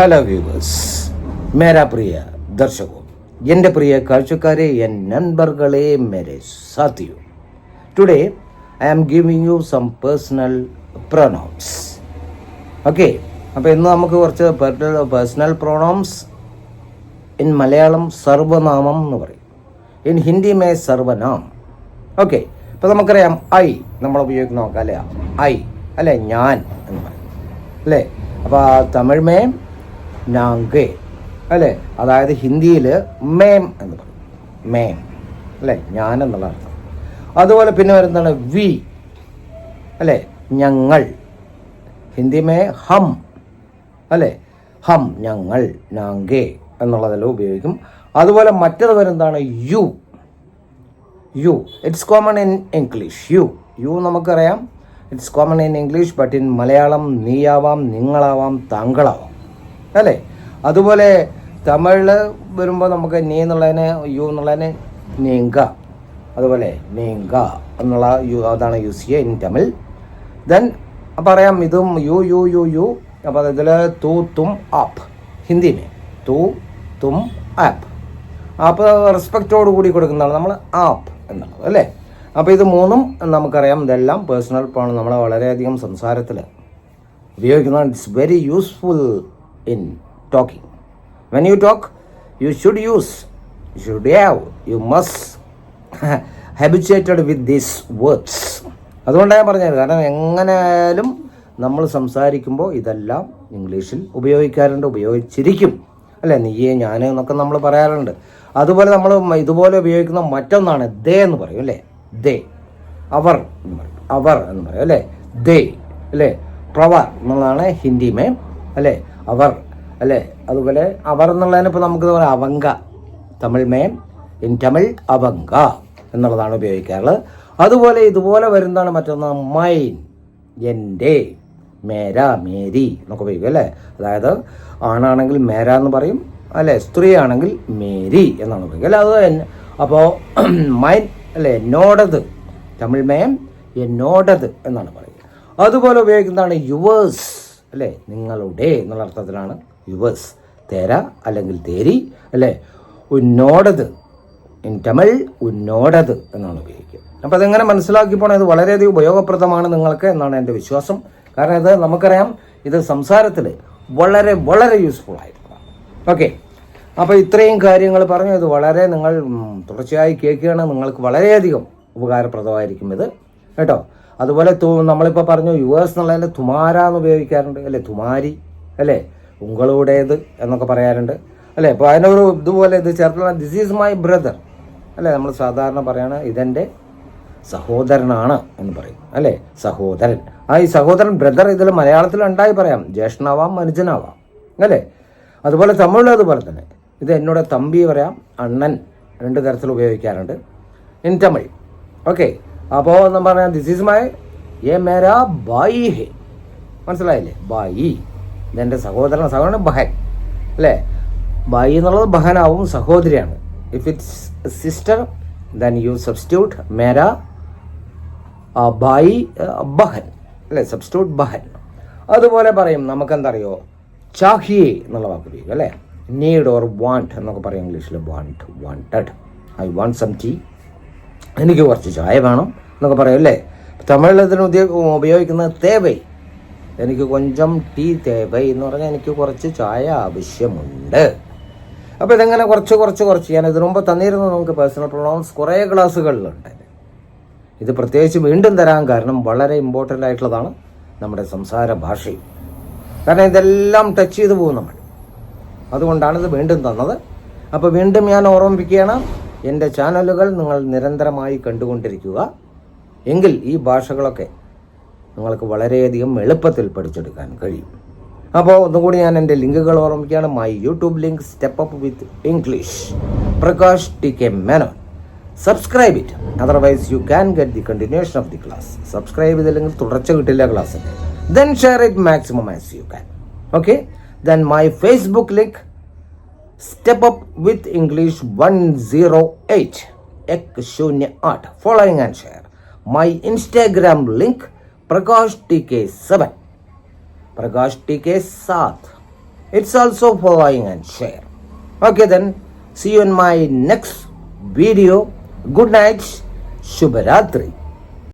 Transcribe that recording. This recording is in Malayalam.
ഹലോ വ്യൂവേഴ്സ്, മേരാ പ്രിയ ദർശകോ, എൻ്റെ പ്രിയ കാഴ്ചക്കാരെ, എൻ നൻബർകളെ, മേരെ സാത്തിയോ. Today I am giving you some personal pronouns. Okay, അപ്പോൾ ഇന്ന് നമുക്ക് കുറച്ച് പേഴ്സണൽ പ്രൊനൗൺസ്. ഇൻ മലയാളം സർവനാമം എന്ന് പറയും, ഇൻ ഹിന്ദി മേ സർവനാം. ഓക്കെ, ഇപ്പോൾ നമുക്കറിയാം ഐ നമ്മൾ ഉപയോഗിക്കുന്ന നോക്കാം അല്ലേ, ഐ അല്ലേ, ഞാൻ എന്ന് പറയും അല്ലേ. അപ്പോൾ തമിഴ് മേ നാങ്കെ അല്ലേ, അതായത് ഹിന്ദിയിൽ മേം എന്ന് പറയും, മേം അല്ലേ, ഞാൻ എന്നുള്ള അർത്ഥം. അതുപോലെ പിന്നെ വരുന്നതാണ് വി അല്ലേ, ഞങ്ങൾ. ഹിന്ദി മേ ഹം അല്ലേ, ഹം ഞങ്ങൾ, നാങ്കെ എന്നുള്ളതെല്ലാം ഉപയോഗിക്കും. അതുപോലെ മറ്റത് വരുന്നതാണ് you. You it's common in English. You നമുക്കറിയാം, it's common in English, but in Malayalam നീയാവാം, നിങ്ങളാവാം, താങ്കളാവാം അല്ലേ. അതുപോലെ തമിഴിൽ വരുമ്പോൾ നമുക്ക് നീ എന്നുള്ളതിന് യു എന്നുള്ളതിന് നീങ്ക, അതുപോലെ നീങ്ക എന്നുള്ള യു, അതാണ് യൂസ് ചെയ്യുക ഇൻ തമിഴ്. ദെൻ പറയാം ഇതും യു യു യു യു. അപ്പോൾ ഇതിൽ തൂ തും ആപ്പ്, ഹിന്ദി മേ തൂ തും ആപ്പ്. അപ്പോൾ റെസ്പെക്റ്റോട് കൂടി കൊടുക്കുന്നതാണ് നമ്മൾ ആപ്പ് എന്നുള്ളത് അല്ലേ. അപ്പോൾ ഇത് മൂന്നും നമുക്കറിയാം, ഇതെല്ലാം പേഴ്സണൽ പ്രോണൗൺ നമ്മൾ വളരെയധികം സംസാരത്തിൽ ഉപയോഗിക്കുന്നതാണ്. It's very useful in talking. When you talk, you should use, you should have, you must habituated with these words. അതുകൊണ്ടാണ് ഞാൻ പറഞ്ഞത്, കാരണം എങ്ങനെയായാലും നമ്മൾ സംസാരിക്കുമ്പോൾ ഇതെല്ലാം ഇംഗ്ലീഷിൽ ഉപയോഗിച്ചിരിക്കും അല്ലേ. നീയേ ഞാൻ എന്നൊക്കെ നമ്മൾ പറയാറുണ്ട്. അതുപോലെ നമ്മൾ ഇതുപോലെ ഉപയോഗിക്കുന്ന മറ്റൊന്നാണ് ദേ എന്ന് പറയും അല്ലേ. ദേ, അവർ എന്ന് പറയും, അവർ എന്ന് പറയും അല്ലേ. ദേ അല്ലേ, പ്രവർ എന്നുള്ളതാണ് ഹിന്ദി മേ അല്ലേ, അവർ അല്ലേ. അതുപോലെ അവർ എന്നുള്ളതിന് ഇപ്പോൾ നമുക്ക് പറയാം അവങ്ക, തമിഴ് മേ ഇൻ തമിഴ് അവങ്ക എന്നുള്ളതാണ് ഉപയോഗിക്കാറുള്ളത്. അതുപോലെ ഇതുപോലെ വരുന്നതാണ് മറ്റൊന്ന് മൈൻ, എൻ്റെ, മേര, മേരി എന്നൊക്കെ ഉപയോഗിക്കും അല്ലേ. അതായത് ആണാണെങ്കിൽ മേര എന്ന് പറയും അല്ലേ, സ്ത്രീ ആണെങ്കിൽ മേരി എന്നാണ് ഉപയോഗിക്കുക അല്ലേ. അത് തന്നെ. അപ്പോൾ മൈൻ അല്ലേ, എന്നോടത്, തമിഴ് മേ എന്നോടത് എന്നാണ് പറയുക. അതുപോലെ ഉപയോഗിക്കുന്നതാണ് യുവേഴ്സ് അല്ലേ, നിങ്ങളുടെ എന്നുള്ള അർത്ഥത്തിലാണ് യുവേഴ്സ്. തേര അല്ലെങ്കിൽ തേരി അല്ലേ. ഉന്നോടത് ഇൻ തമിഴ് ഉന്നോടത് എന്നാണ് ഉപയോഗിക്കുക. അപ്പോൾ അതെങ്ങനെ മനസ്സിലാക്കി പോകണം, ഇത് വളരെയധികം ഉപയോഗപ്രദമാണ് നിങ്ങൾക്ക് എന്നാണ് എൻ്റെ വിശ്വാസം. കാരണം ഇത് നമുക്കറിയാം, ഇത് സംസാരത്തിൽ വളരെ വളരെ യൂസ്ഫുൾ ആയിട്ടുള്ളതാണ്. ഓക്കെ, അപ്പോൾ ഇത്രയും കാര്യങ്ങൾ പറഞ്ഞു. ഇത് വളരെ നിങ്ങൾ തുടർച്ചയായി കേൾക്കുകയാണ്, നിങ്ങൾക്ക് വളരെയധികം ഉപകാരപ്രദമായിരിക്കും ഇത് കേട്ടോ. അതുപോലെ നമ്മളിപ്പോൾ പറഞ്ഞു യുവേഴ്സ് എന്നുള്ളതിൽ തുമാര എന്ന് ഉപയോഗിക്കാറുണ്ട് അല്ലേ, തുമാരി അല്ലേ, ഉങ്ങളുടേത് എന്നൊക്കെ പറയാറുണ്ട് അല്ലേ. അപ്പോൾ അതിനൊരു ഇതുപോലെ ഇത് ചേർത്തുള്ള ദിസ് ഈസ് മൈ ബ്രദർ അല്ലേ. നമ്മൾ സാധാരണ പറയാണ് ഇതെൻ്റെ സഹോദരനാണ് എന്ന് പറയും അല്ലേ, സഹോദരൻ. ഈ സഹോദരൻ ബ്രദർ ഇതിൽ മലയാളത്തിൽ ഉണ്ടായി പറയാം, ജ്യേഷ്ഠനാവാം അനുജനാവാം അല്ലേ. അതുപോലെ തമിഴിൽ അതുപോലെ തന്നെ ഇത് എന്നോട് തമ്പി പറയാം, അണ്ണൻ, രണ്ട് തരത്തിൽ ഉപയോഗിക്കാറുണ്ട് ഇൻ തമിഴ്. ഓക്കെ, അപ്പോൾ എന്താ പറയാ, ദിസ് ഈസ് മൈ യേ മേരാ ബായി ഹേ, മനസ്സിലായില്ലേ, ബായി ഇതെൻ്റെ സഹോദരൻ ബഹൻ അല്ലേ. ബായി എന്നുള്ളത് ബഹനാവും, സഹോദരിയാണ്. If it's sister then you substitute മേരാ ബായി ബഹൻ അല്ലേ, സബ്സ്റ്റിറ്റ്യൂട്ട് ബഹൻ. അതുപോലെ പറയും നമുക്കെന്താ അറിയോ, ചാഹിയേ എന്നുള്ള വാക്ക് ഉപയോഗിക്കും അല്ലേ. നീഡ് ഓർ വാണ്ട് എന്നൊക്കെ പറയും ഇംഗ്ലീഷിൽ. Want, wanted, I want some tea, എനിക്ക് കുറച്ച് ചായ വേണം എന്നൊക്കെ പറയും അല്ലേ. തമിഴിലതിന് ഉപയോഗിക്കുന്നത് തേവൈ, എനിക്ക് കൊഞ്ചം ടീ തേവൈ എന്ന് പറഞ്ഞാൽ എനിക്ക് കുറച്ച് ചായ ആവശ്യമുണ്ട്. അപ്പോൾ ഇതെങ്ങനെ കുറച്ച് ഞാൻ ഇതിനു മുമ്പ് തന്നിരുന്നു നമുക്ക് പേഴ്സണൽ പ്രൊനൗൺസ് കുറേ ക്ലാസ്സുകളിലുണ്ട്. ഇത് പ്രത്യേകിച്ച് വീണ്ടും തരാൻ കാരണം വളരെ ഇമ്പോർട്ടൻ്റ് ആയിട്ടുള്ളതാണ് നമ്മുടെ സംസാര ഭാഷയും. കാരണം ഇതെല്ലാം ടച്ച് ചെയ്ത് പോകും നമ്മൾ, അതുകൊണ്ടാണ് ഇത് വീണ്ടും തന്നത്. അപ്പോൾ വീണ്ടും ഞാൻ ഓർമ്മിപ്പിക്കുകയാണ്, എൻ്റെ ചാനലുകൾ നിങ്ങൾ നിരന്തരമായി കണ്ടുകൊണ്ടിരിക്കുക, എങ്കിൽ ഈ ഭാഷകളൊക്കെ നിങ്ങൾക്ക് വളരെയധികം എളുപ്പത്തിൽ പഠിച്ചെടുക്കാൻ കഴിയും. അപ്പോൾ ഒന്നുകൂടി ഞാൻ എൻ്റെ ലിങ്കുകൾ ഓർമ്മിക്കുകയാണ്. My YouTube link step up with English, Prakash T K. Menon. Subscribe it, otherwise you can get the continuation of the class. Subscribe ചെയ്തില്ലെങ്കിൽ തുടർച്ച കിട്ടില്ല ക്ലാസ്സിൻ്റെ. Then share it maximum as you can. Okay, then my Facebook link Step Up with English 108 108. Following and share. My Instagram link Prakash TK7. Prakash TK7. It's also following and share. Okay then, see you in my next video. Good night. Shubharatri.